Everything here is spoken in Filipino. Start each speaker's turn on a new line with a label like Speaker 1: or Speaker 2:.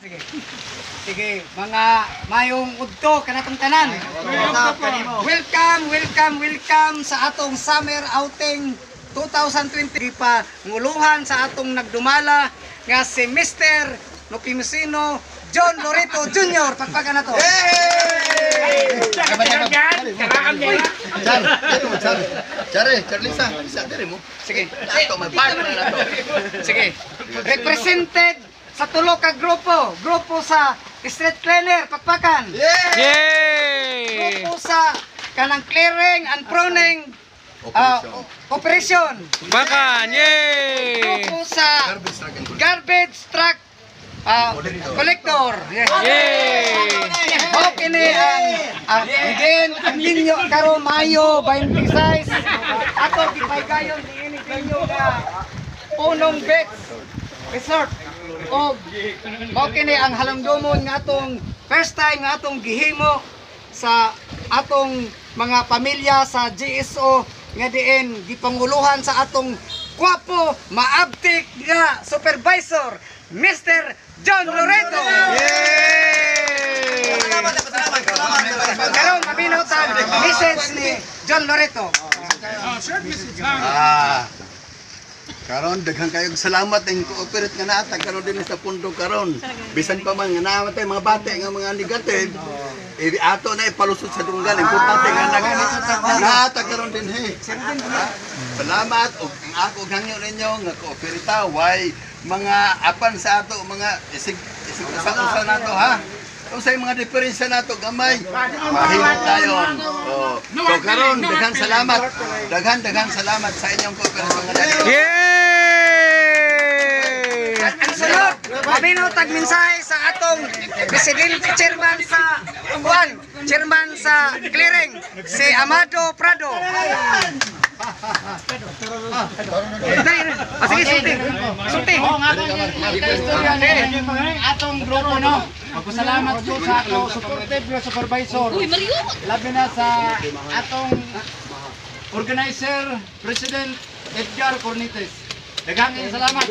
Speaker 1: Sige. Sige, mga mayong udto kanatong tanan. Welcome sa atong summer outing 2020 pa nguluhan sa atong nagdumala nga si Mr. Nopimusino John Loreto Jr. Pagpagan na to.
Speaker 2: Charlisa, sige.
Speaker 1: Sige. Represented sa tulo ka grupo sa street cleaner Pakpakan.
Speaker 3: Yay!
Speaker 1: Grupo sa kanang clearing and pruning operation.
Speaker 3: Pakpakan, yay!
Speaker 1: Grupo sa garbage truck collector.
Speaker 3: Yay!
Speaker 1: Okay ni ang ninyo karon Mayo 26 ato gipaygayon diini ninyo nga punong beach resort. O mao kini ang halongdomon nga atong first time nga atong gihimo sa atong mga pamilya sa GSO nga diin gipanguluhan sa atong gwapo maabtik nga supervisor Mr. John Loreto.
Speaker 3: Yay!
Speaker 1: Karon mabinaw ta message ni John Loreto.
Speaker 2: Karon daghang kayong salamat ang cooperate nga naatag karon din sa pundo karon. Bisan pa man nga namatay mga bata nga mga negative, ato na ipalusot sa dunggan. Importante nga naatag karon din he. Salamat ug ang ako hangyo ninyo nga kooperita why mga apan sa ato mga isig usa nato ha. Kung sa mga diferensya nato gamay, mahimot tayo. So karon daghang salamat. Daghang salamat sa inyong kooperasyon nga dali.
Speaker 3: Yay!
Speaker 1: Ang sunod, mabinaw tag mensahe sa atong presidente chairman sa clearing si Amado Prado. Sige, sulti.
Speaker 4: Atong grupo no. Magpasalamat ko sa atong supportive nga supervisor. Labi na sa atong organizer, President Edgar Cornites. Daghang salamat.